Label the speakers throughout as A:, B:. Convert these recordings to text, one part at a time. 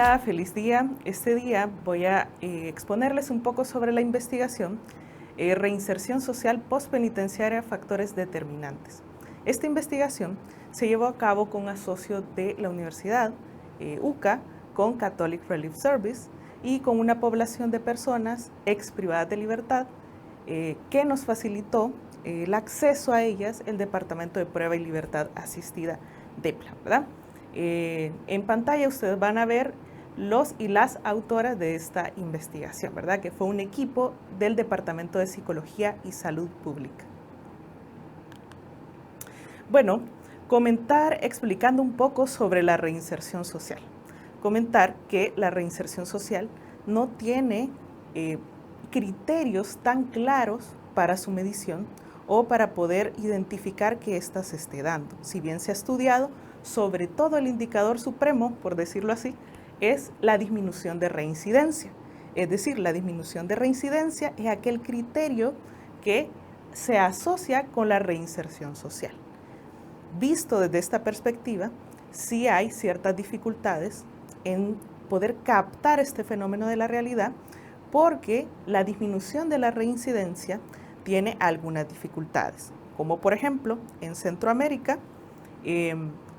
A: Hola, feliz día. Este día voy a exponerles un poco sobre la investigación Reinserción Social Postpenitenciaria, Factores Determinantes. Esta investigación se llevó a cabo con un asocio de la Universidad UCA con Catholic Relief Service y con una población de personas ex privadas de libertad que nos facilitó el acceso a ellas el Departamento de Prueba y Libertad Asistida DEPLA, ¿verdad? En pantalla ustedes van a ver los y las autoras de esta investigación, ¿verdad? Que fue un equipo del Departamento de Psicología y Salud Pública. Bueno, comentar explicando un poco sobre la reinserción social. Comentar que la reinserción social no tiene criterios tan claros para su medición o para poder identificar que ésta se esté dando. Si bien se ha estudiado, sobre todo el indicador supremo, por decirlo así, es la disminución de reincidencia. Es decir, la disminución de reincidencia es aquel criterio que se asocia con la reinserción social. Visto desde esta perspectiva, sí hay ciertas dificultades en poder captar este fenómeno de la realidad, porque la disminución de la reincidencia tiene algunas dificultades, como por ejemplo en Centroamérica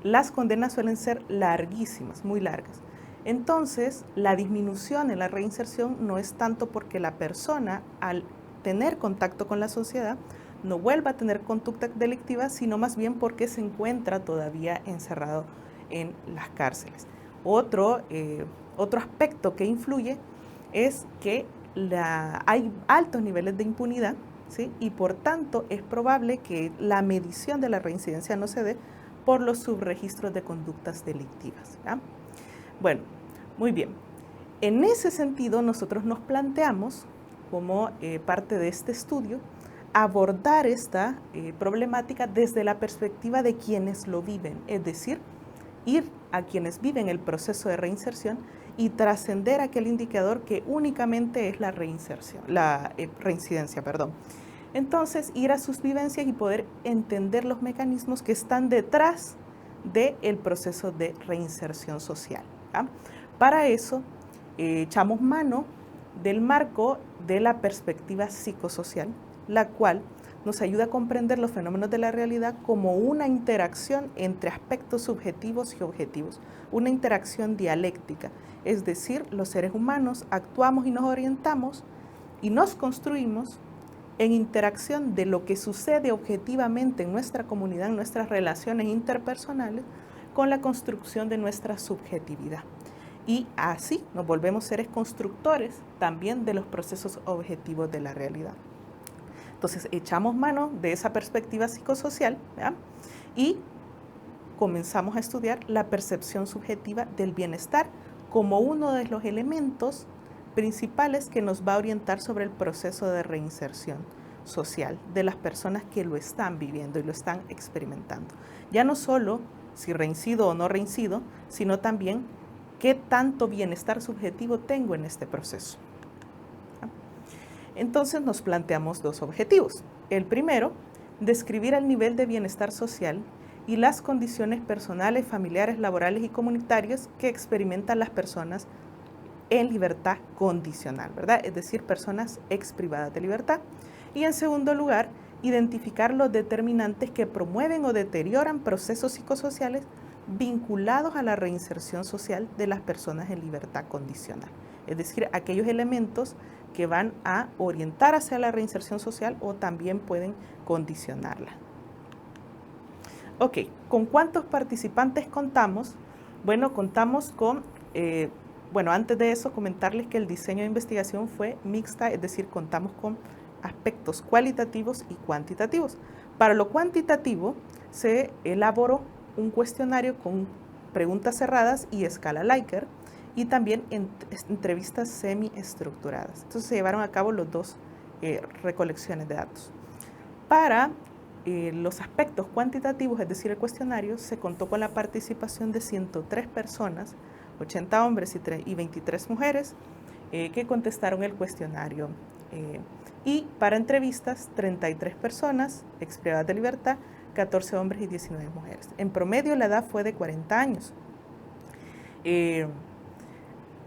A: las condenas suelen ser larguísimas, muy largas. Entonces, la disminución en la reinserción no es tanto porque la persona al tener contacto con la sociedad no vuelva a tener conducta delictiva, sino más bien porque se encuentra todavía encerrado en las cárceles. Otro aspecto que influye es que hay altos niveles de impunidad, ¿sí? Y por tanto es probable que la medición de la reincidencia no se dé por los subregistros de conductas delictivas, ¿ya? Bueno, muy bien. En ese sentido, nosotros nos planteamos, como parte de este estudio, abordar esta problemática desde la perspectiva de quienes lo viven, es decir, ir a quienes viven el proceso de reinserción y trascender aquel indicador que únicamente es la reincidencia. Entonces, ir a sus vivencias y poder entender los mecanismos que están detrás del proceso de reinserción social, ¿ya? Para eso, echamos mano del marco de la perspectiva psicosocial, la cual nos ayuda a comprender los fenómenos de la realidad como una interacción entre aspectos subjetivos y objetivos, una interacción dialéctica, es decir, los seres humanos actuamos y nos orientamos y nos construimos en interacción de lo que sucede objetivamente en nuestra comunidad, en nuestras relaciones interpersonales, con la construcción de nuestra subjetividad. Y así nos volvemos seres constructores también de los procesos objetivos de la realidad. Entonces, echamos mano de esa perspectiva psicosocial, ¿ya? Y comenzamos a estudiar la percepción subjetiva del bienestar como uno de los elementos principales que nos va a orientar sobre el proceso de reinserción social de las personas que lo están viviendo y lo están experimentando. Ya no solo si reincido o no reincido, sino también qué tanto bienestar subjetivo tengo en este proceso. Entonces nos planteamos dos objetivos. El primero, describir el nivel de bienestar social y las condiciones personales, familiares, laborales y comunitarias que experimentan las personas en libertad condicional, ¿verdad? Es decir, personas ex privadas de libertad. Y en segundo lugar, identificar los determinantes que promueven o deterioran procesos psicosociales vinculados a la reinserción social de las personas en libertad condicional. Es decir, aquellos elementos que van a orientar hacia la reinserción social o también pueden condicionarla. Ok, ¿con cuántos participantes contamos? Bueno, contamos con... antes de eso, comentarles que el diseño de investigación fue mixta, es decir, contamos con aspectos cualitativos y cuantitativos. Para lo cuantitativo, se elaboró un cuestionario con preguntas cerradas y escala Likert, y también entrevistas semiestructuradas. Entonces, se llevaron a cabo las dos recolecciones de datos. Para los aspectos cuantitativos, es decir, el cuestionario, se contó con la participación de 103 personas, 80 hombres y 23 mujeres que contestaron el cuestionario. Y para entrevistas, 33 personas ex privadas de libertad, 14 hombres y 19 mujeres. En promedio, la edad fue de 40 años.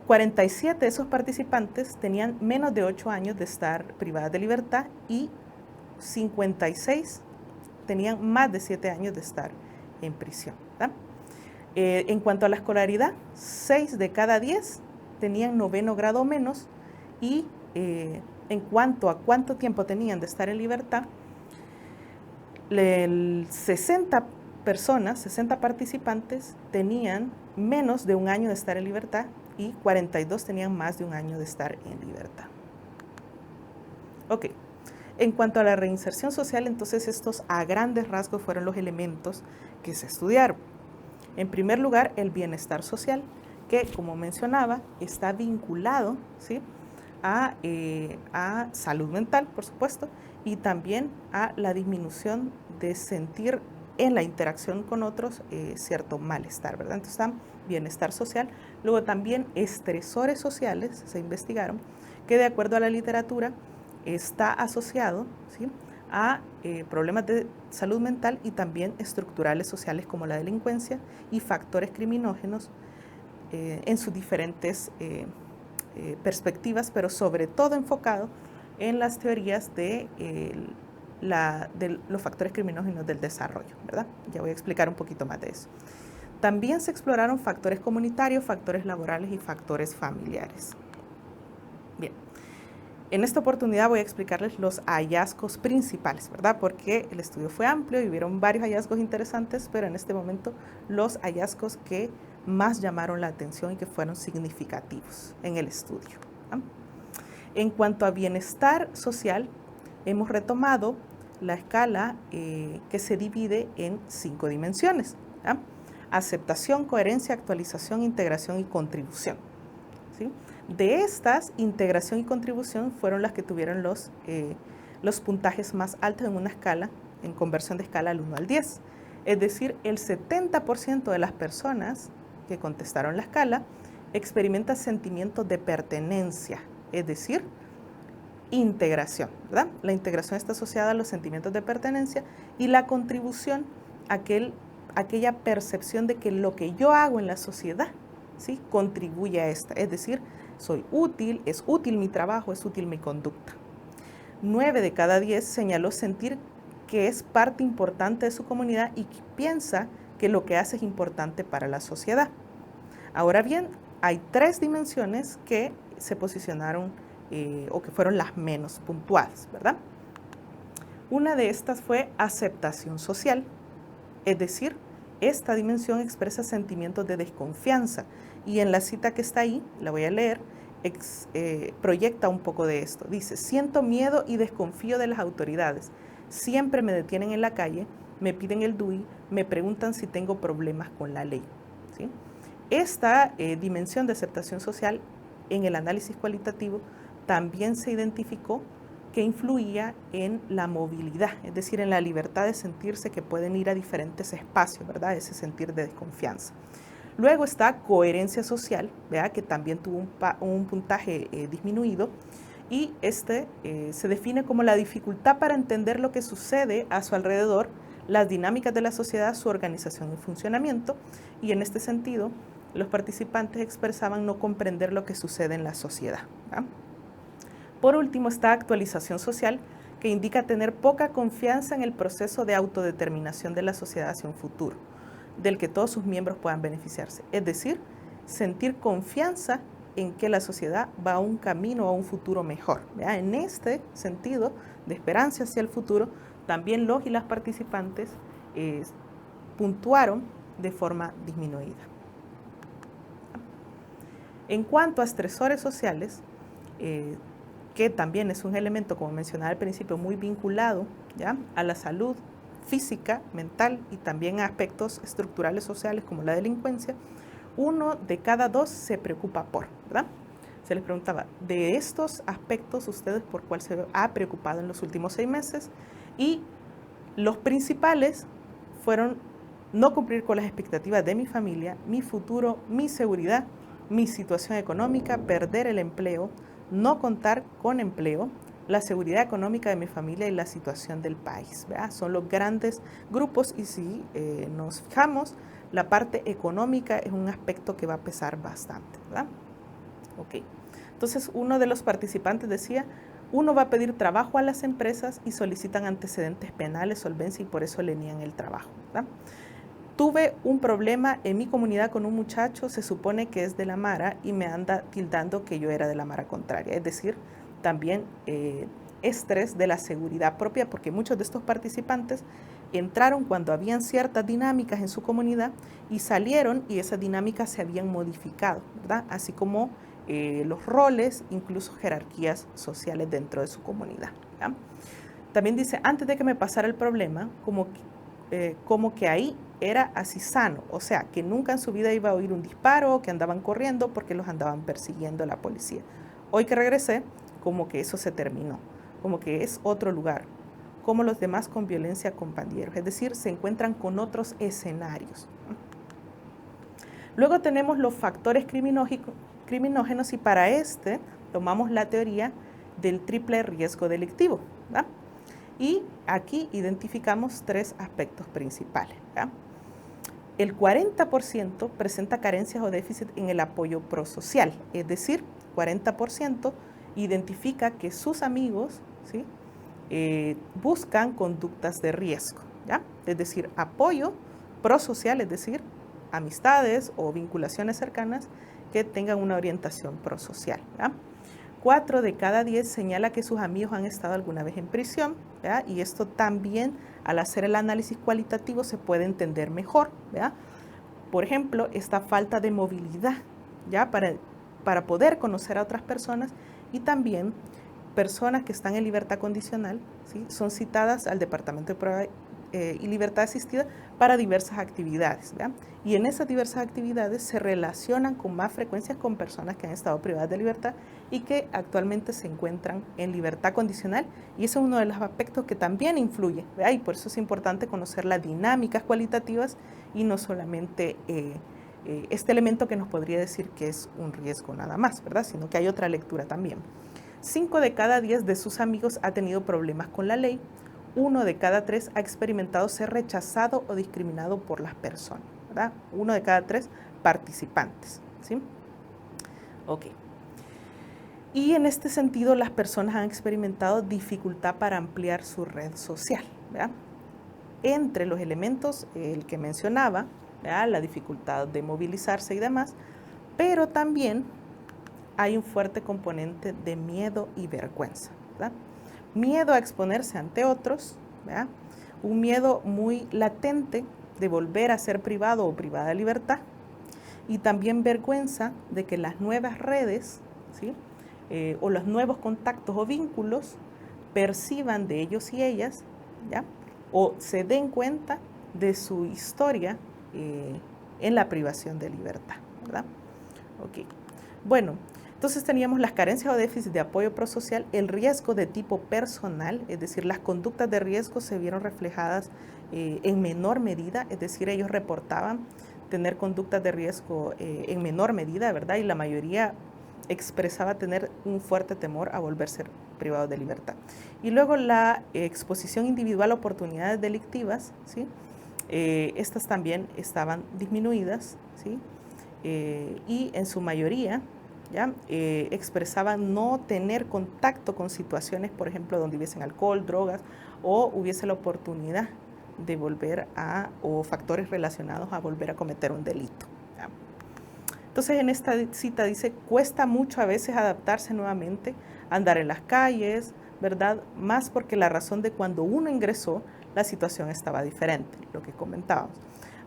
A: 47 de esos participantes tenían menos de 8 años de estar privadas de libertad y 56 tenían más de 7 años de estar en prisión. En cuanto a la escolaridad, 6 de cada 10 tenían 9º grado o menos, y en cuanto a cuánto tiempo tenían de estar en libertad, 60 personas, 60 participantes tenían menos de un año de estar en libertad y 42 tenían más de un año de estar en libertad. Ok, en cuanto a la reinserción social, entonces estos a grandes rasgos fueron los elementos que se estudiaron. En primer lugar, el bienestar social, que como mencionaba, está vinculado, ¿sí?, a salud mental, por supuesto, y también a la disminución de sentir en la interacción con otros cierto malestar, ¿verdad? Entonces está bienestar social. Luego también estresores sociales se investigaron, que de acuerdo a la literatura está asociado, ¿sí?, a problemas de salud mental y también estructurales sociales como la delincuencia y factores criminógenos en sus diferentes perspectivas, pero sobre todo enfocado en las teorías de los factores criminógenos del desarrollo, ¿verdad? Ya voy a explicar un poquito más de eso. También se exploraron factores comunitarios, factores laborales y factores familiares. Bien, en esta oportunidad voy a explicarles los hallazgos principales, ¿verdad? Porque el estudio fue amplio y hubieron varios hallazgos interesantes, pero en este momento los hallazgos que más llamaron la atención y que fueron significativos en el estudio, ¿no? En cuanto a bienestar social, hemos retomado la escala que se divide en 5 dimensiones, ¿no? Aceptación, coherencia, actualización, integración y contribución, ¿sí? De estas, integración y contribución fueron las que tuvieron los puntajes más altos en una escala, en conversión de escala del 1 al 10. Es decir, el 70% de las personas que contestaron la escala experimenta sentimientos de pertenencia, es decir, integración, ¿verdad? La integración está asociada a los sentimientos de pertenencia, y la contribución, aquella percepción de que lo que yo hago en la sociedad, ¿sí?, contribuye a esta, es decir, soy útil, es útil mi trabajo, es útil mi conducta. 9 de cada 10 señaló sentir que es parte importante de su comunidad y que piensa que lo que hace es importante para la sociedad. Ahora bien, hay 3 dimensiones que se posicionaron o que fueron las menos puntuadas, ¿verdad? Una de estas fue aceptación social, es decir, esta dimensión expresa sentimientos de desconfianza, y en la cita que está ahí, la voy a leer, proyecta un poco de esto. Dice: siento miedo y desconfío de las autoridades, siempre me detienen en la calle, me piden el DUI, me preguntan si tengo problemas con la ley, ¿sí? Esta dimensión de aceptación social en el análisis cualitativo también se identificó que influía en la movilidad, es decir, en la libertad de sentirse que pueden ir a diferentes espacios, ¿verdad? Ese sentir de desconfianza. Luego está coherencia social, ¿verdad?, que también tuvo un puntaje disminuido, y se define como la dificultad para entender lo que sucede a su alrededor, las dinámicas de la sociedad, su organización y funcionamiento, y en este sentido los participantes expresaban no comprender lo que sucede en la sociedad, ¿verdad? Por último está actualización social, que indica tener poca confianza en el proceso de autodeterminación de la sociedad hacia un futuro, del que todos sus miembros puedan beneficiarse. Es decir, sentir confianza en que la sociedad va a un camino, a un futuro mejor, ¿verdad? En este sentido de esperanza hacia el futuro, también los y las participantes puntuaron de forma disminuida. En cuanto a estresores sociales, que también es un elemento, como mencionaba al principio, muy vinculado, ¿ya?, a la salud física, mental y también a aspectos estructurales sociales como la delincuencia, 1 de cada 2 se preocupa por, ¿verdad? Se les preguntaba, de estos aspectos, ¿ustedes por cuál se ha preocupado en los últimos 6 meses? Y los principales fueron no cumplir con las expectativas de mi familia, mi futuro, mi seguridad, mi situación económica, perder el empleo, no contar con empleo, la seguridad económica de mi familia y la situación del país, ¿verdad? Son los grandes grupos, y si nos fijamos, la parte económica es un aspecto que va a pesar bastante, ¿verdad? Ok. Entonces, uno de los participantes decía, uno va a pedir trabajo a las empresas y solicitan antecedentes penales, solvencia y por eso le niegan el trabajo, ¿verdad? Tuve un problema en mi comunidad con un muchacho, se supone que es de la Mara y me anda tildando que yo era de la Mara contraria, es decir, también estrés de la seguridad propia, porque muchos de estos participantes entraron cuando habían ciertas dinámicas en su comunidad y salieron y esas dinámicas se habían modificado, ¿verdad? Así como los roles, incluso jerarquías sociales dentro de su comunidad, ¿verdad? También dice, antes de que me pasara el problema, como que ahí era así sano, o sea, que nunca en su vida iba a oír un disparo, que andaban corriendo porque los andaban persiguiendo la policía. Hoy que regresé, como que eso se terminó, como que es otro lugar, como los demás con violencia con pandilleros, es decir, se encuentran con otros escenarios. Luego tenemos los factores criminógenos y para este tomamos la teoría del triple riesgo delictivo, ¿verdad? Y aquí identificamos tres aspectos principales, ¿verdad? El 40% presenta carencias o déficit en el apoyo prosocial, es decir, 40% identifica que sus amigos, ¿sí?, buscan conductas de riesgo, ¿ya? Es decir, apoyo prosocial, es decir, amistades o vinculaciones cercanas que tengan una orientación prosocial, ¿ya? 4 de cada 10 señala que sus amigos han estado alguna vez en prisión, ¿verdad? Y esto también, al hacer el análisis cualitativo, se puede entender mejor, ¿verdad? Por ejemplo, esta falta de movilidad, ¿ya? Para poder conocer a otras personas y también personas que están en libertad condicional, ¿sí?, son citadas al Departamento de Prueba y Libertad Asistida para diversas actividades, ¿verdad? Y en esas diversas actividades se relacionan con más frecuencia con personas que han estado privadas de libertad y que actualmente se encuentran en libertad condicional, y ese es uno de los aspectos que también influye, ¿verdad? Y por eso es importante conocer las dinámicas cualitativas y no solamente este elemento que nos podría decir que es un riesgo nada más, ¿verdad? Sino que hay otra lectura también. 5 de cada 10 de sus amigos ha tenido problemas con la ley. 1 de cada 3 ha experimentado ser rechazado o discriminado por las personas, ¿verdad? 1 de cada 3 participantes, ¿sí? Ok. Y en este sentido, las personas han experimentado dificultad para ampliar su red social, ¿verdad? Entre los elementos, el que mencionaba, ¿verdad?, la dificultad de movilizarse y demás, pero también hay un fuerte componente de miedo y vergüenza, ¿verdad? Miedo a exponerse ante otros, ¿verdad? Un miedo muy latente de volver a ser privado o privada de libertad, y también vergüenza de que las nuevas redes, ¿sí?, o los nuevos contactos o vínculos perciban de ellos y ellas, ¿ya?, o se den cuenta de su historia en la privación de libertad, ¿verdad? Ok. Bueno, entonces teníamos las carencias o déficit de apoyo prosocial, el riesgo de tipo personal, es decir, las conductas de riesgo se vieron reflejadas en menor medida, es decir, ellos reportaban tener conductas de riesgo en menor medida, ¿verdad? Y la mayoría expresaba tener un fuerte temor a volverse privados de libertad. Y luego la exposición individual a oportunidades delictivas, ¿sí? Estas también estaban disminuidas, ¿sí? Y en su mayoría, ¿ya?, expresaban no tener contacto con situaciones, por ejemplo, donde hubiesen alcohol, drogas, o hubiese la oportunidad de volver o factores relacionados a volver a cometer un delito, ¿ya? Entonces, en esta cita dice, cuesta mucho a veces adaptarse nuevamente, andar en las calles, ¿verdad? Más porque la razón de cuando uno ingresó, la situación estaba diferente, lo que comentábamos.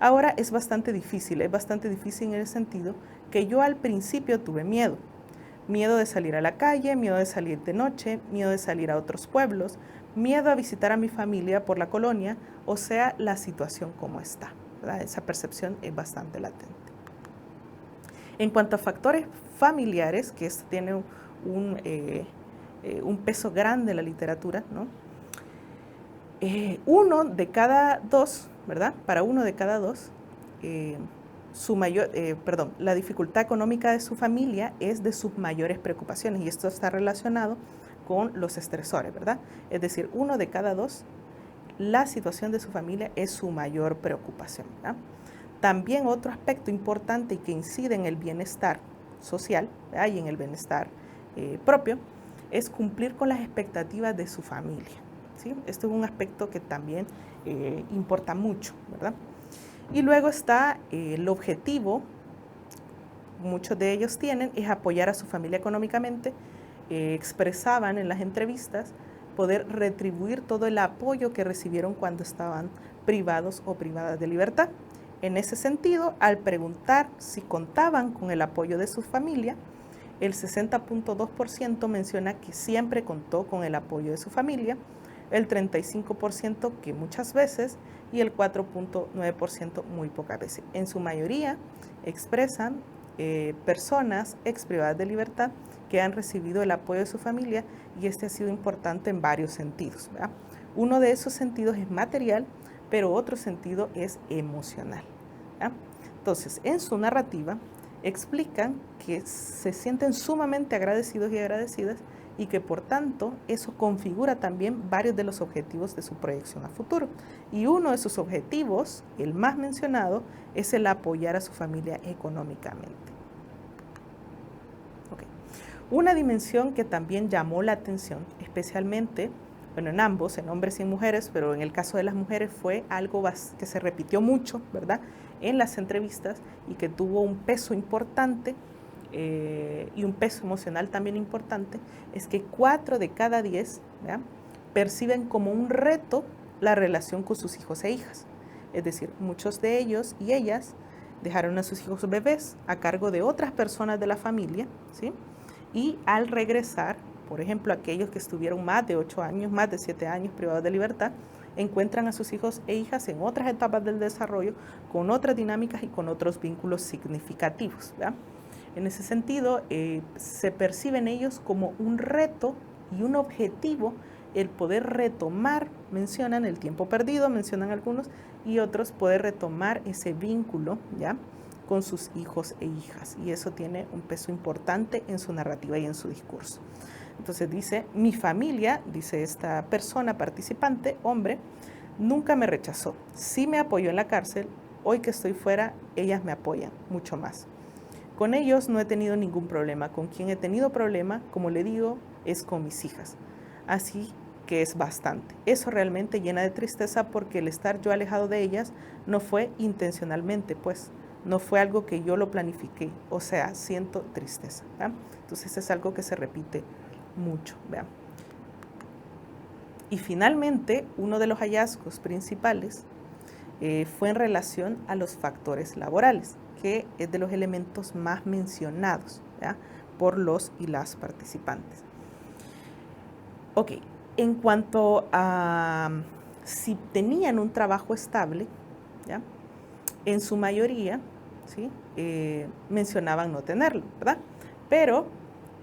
A: Ahora es bastante difícil en el sentido que yo al principio tuve miedo. Miedo de salir a la calle, miedo de salir de noche, miedo de salir a otros pueblos, miedo a visitar a mi familia por la colonia, o sea, la situación como está, ¿verdad? Esa percepción es bastante latente. En cuanto a factores familiares, que esto tiene un peso grande en la literatura, ¿no? Uno de cada dos, ¿verdad? Para uno de cada dos, la dificultad económica de su familia es de sus mayores preocupaciones, y esto está relacionado con los estresores, ¿verdad? Es decir, 1 de cada 2, la situación de su familia es su mayor preocupación, ¿verdad? También otro aspecto importante y que incide en el bienestar social, ¿verdad? Y en el bienestar propio, es cumplir con las expectativas de su familia, ¿sí? Esto es un aspecto que también importa mucho, ¿verdad? Y luego está el objetivo, muchos de ellos tienen, es apoyar a su familia económicamente. Expresaban en las entrevistas poder retribuir todo el apoyo que recibieron cuando estaban privados o privadas de libertad. En ese sentido, al preguntar si contaban con el apoyo de su familia, el 60.2% menciona que siempre contó con el apoyo de su familia, el 35% que muchas veces y el 4.9% muy pocas veces. En su mayoría expresan personas ex privadas de libertad que han recibido el apoyo de su familia, y este ha sido importante en varios sentidos, ¿verdad? Uno de esos sentidos es material, pero otro sentido es emocional, ¿verdad? Entonces, en su narrativa explican que se sienten sumamente agradecidos y agradecidas, y que por tanto eso configura también varios de los objetivos de su proyección a futuro. Y uno de sus objetivos, el más mencionado, es el apoyar a su familia económicamente. Okay. Una dimensión que también llamó la atención, especialmente, bueno, en ambos, en hombres y en mujeres, pero en el caso de las mujeres fue algo que se repitió mucho, ¿verdad?, en las entrevistas, y que tuvo un peso importante y un peso emocional también importante, es que 4 de cada 10, ¿verdad?, perciben como un reto la relación con sus hijos e hijas. Es decir, muchos de ellos y ellas dejaron a sus hijos bebés a cargo de otras personas de la familia, ¿sí? Y al regresar, por ejemplo, aquellos que estuvieron más de 8 años, más de 7 años privados de libertad, encuentran a sus hijos e hijas en otras etapas del desarrollo, con otras dinámicas y con otros vínculos significativos, ¿verdad? En ese sentido, se perciben ellos como un reto y un objetivo el poder retomar, mencionan el tiempo perdido, mencionan algunos, y otros poder retomar ese vínculo, ¿ya?, con sus hijos e hijas. Y eso tiene un peso importante en su narrativa y en su discurso. Entonces dice, mi familia, dice esta persona participante, hombre, nunca me rechazó. Sí me apoyó en la cárcel. Hoy que estoy fuera, ellas me apoyan mucho más. Con ellos no he tenido ningún problema. Con quien he tenido problema, como le digo, es con mis hijas. Así que es bastante. Eso realmente llena de tristeza, porque el estar yo alejado de ellas no fue intencionalmente, pues no fue algo que yo lo planifiqué. O sea, siento tristeza, ¿verdad? Entonces es algo que se repite mucho, ¿verdad? Y finalmente, uno de los hallazgos principales fue en relación a los factores laborales, que es de los elementos más mencionados, ¿verdad?, por los y las participantes. Ok, en cuanto a si tenían un trabajo estable, ¿ya?, en su mayoría, ¿sí?, mencionaban no tenerlo, ¿verdad? Pero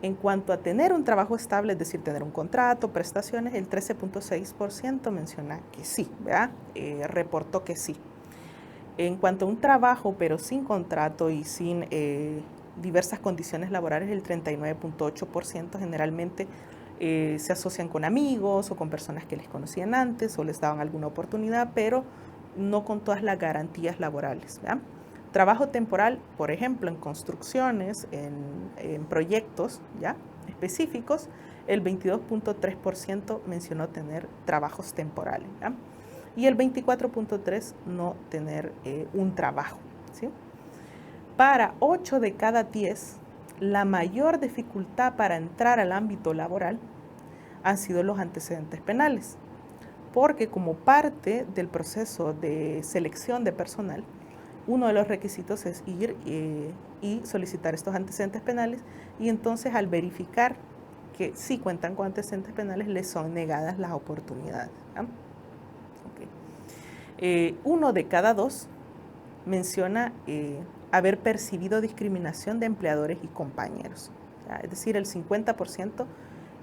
A: en cuanto a tener un trabajo estable, es decir, tener un contrato, prestaciones, el 13.6% menciona que sí, ¿verdad? Reportó que sí. En cuanto a un trabajo, pero sin contrato y sin diversas condiciones laborales, el 39.8% generalmente se asocian con amigos o con personas que les conocían antes o les daban alguna oportunidad, pero no con todas las garantías laborales, ¿verdad? Trabajo temporal, por ejemplo, en construcciones, en proyectos, ¿ya?, específicos, el 22.3% mencionó tener trabajos temporales, ¿ya?, y el 24.3% no tener un trabajo, ¿sí? Para 8 de cada 10, la mayor dificultad para entrar al ámbito laboral han sido los antecedentes penales, porque como parte del proceso de selección de personal, uno de los requisitos es ir y solicitar estos antecedentes penales, y entonces al verificar que sí cuentan con antecedentes penales, les son negadas las oportunidades, ¿verdad? Okay. 1 de cada 2 menciona haber percibido discriminación de empleadores y compañeros, ¿ya? Es decir, el 50%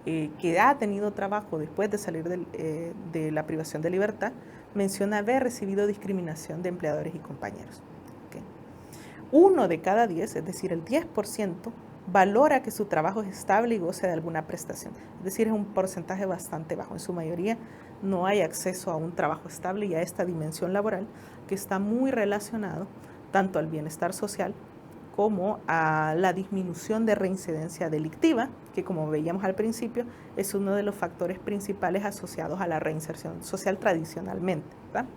A: que ha tenido trabajo después de salir de la privación de libertad menciona haber recibido discriminación de empleadores y compañeros. Okay. 1 de cada 10, es decir, el 10%, valora que su trabajo es estable y goce de alguna prestación. Es decir, es un porcentaje bastante bajo. En su mayoría no hay acceso a un trabajo estable y a esta dimensión laboral, que está muy relacionado tanto al bienestar social como a la disminución de reincidencia delictiva, que como veíamos al principio, es uno de los factores principales asociados a la reinserción social tradicionalmente, ¿verdad?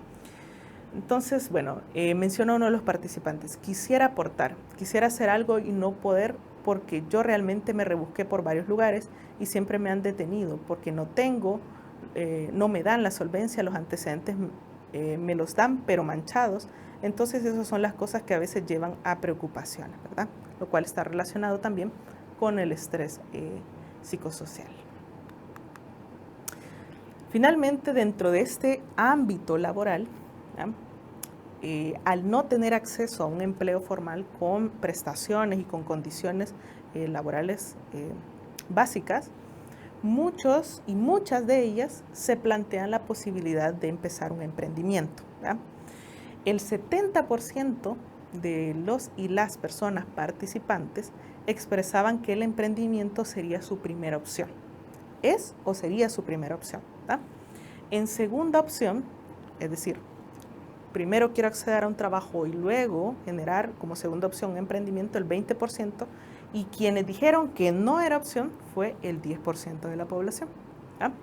A: Entonces, bueno, menciona uno de los participantes, quisiera aportar, quisiera hacer algo y no poder porque yo realmente me rebusqué por varios lugares y siempre me han detenido porque no tengo, no me dan la solvencia, los antecedentes me los dan pero manchados. Entonces esas son las cosas que a veces llevan a preocupaciones, ¿verdad? Lo cual está relacionado también con el estrés psicosocial. Finalmente, dentro de este ámbito laboral, al no tener acceso a un empleo formal con prestaciones y con condiciones laborales básicas, muchos y muchas de ellas se plantean la posibilidad de empezar un emprendimiento, ¿verdad? El 70% de los y las personas participantes expresaban que el emprendimiento sería su primera opción. Es o sería su primera opción, ¿verdad? En segunda opción, es decir, primero quiero acceder a un trabajo y luego generar como segunda opción un emprendimiento el 20%, y quienes dijeron que no era opción fue el 10% de la población, ¿verdad?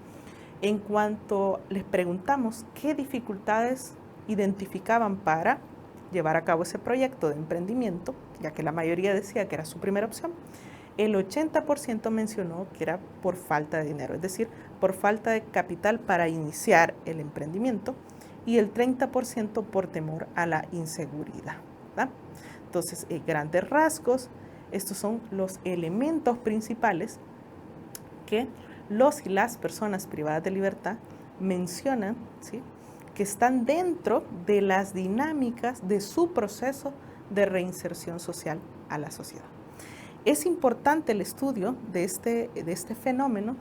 A: En cuanto les preguntamos qué dificultades identificaban para llevar a cabo ese proyecto de emprendimiento, ya que la mayoría decía que era su primera opción, el 80% mencionó que era por falta de dinero, es decir, por falta de capital para iniciar el emprendimiento, y el 30% por temor a la inseguridad, ¿verdad? Entonces, en grandes rasgos, estos son los elementos principales que los y las personas privadas de libertad mencionan, ¿sí?, que están dentro de las dinámicas de su proceso de reinserción social a la sociedad. Es importante el estudio de este fenómeno,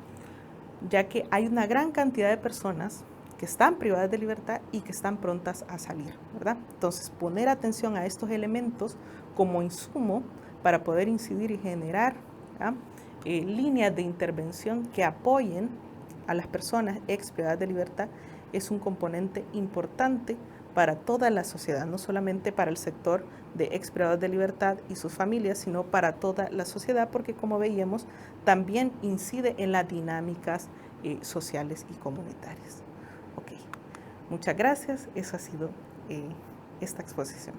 A: ya que hay una gran cantidad de personas que están privadas de libertad y que están prontas a salir, ¿verdad? Entonces, poner atención a estos elementos como insumo para poder incidir y generar líneas de intervención que apoyen a las personas ex privadas de libertad es un componente importante para toda la sociedad, no solamente para el sector de ex privados de libertad y sus familias, sino para toda la sociedad, porque como veíamos, también incide en las dinámicas sociales y comunitarias. Ok, muchas gracias, esa ha sido esta exposición.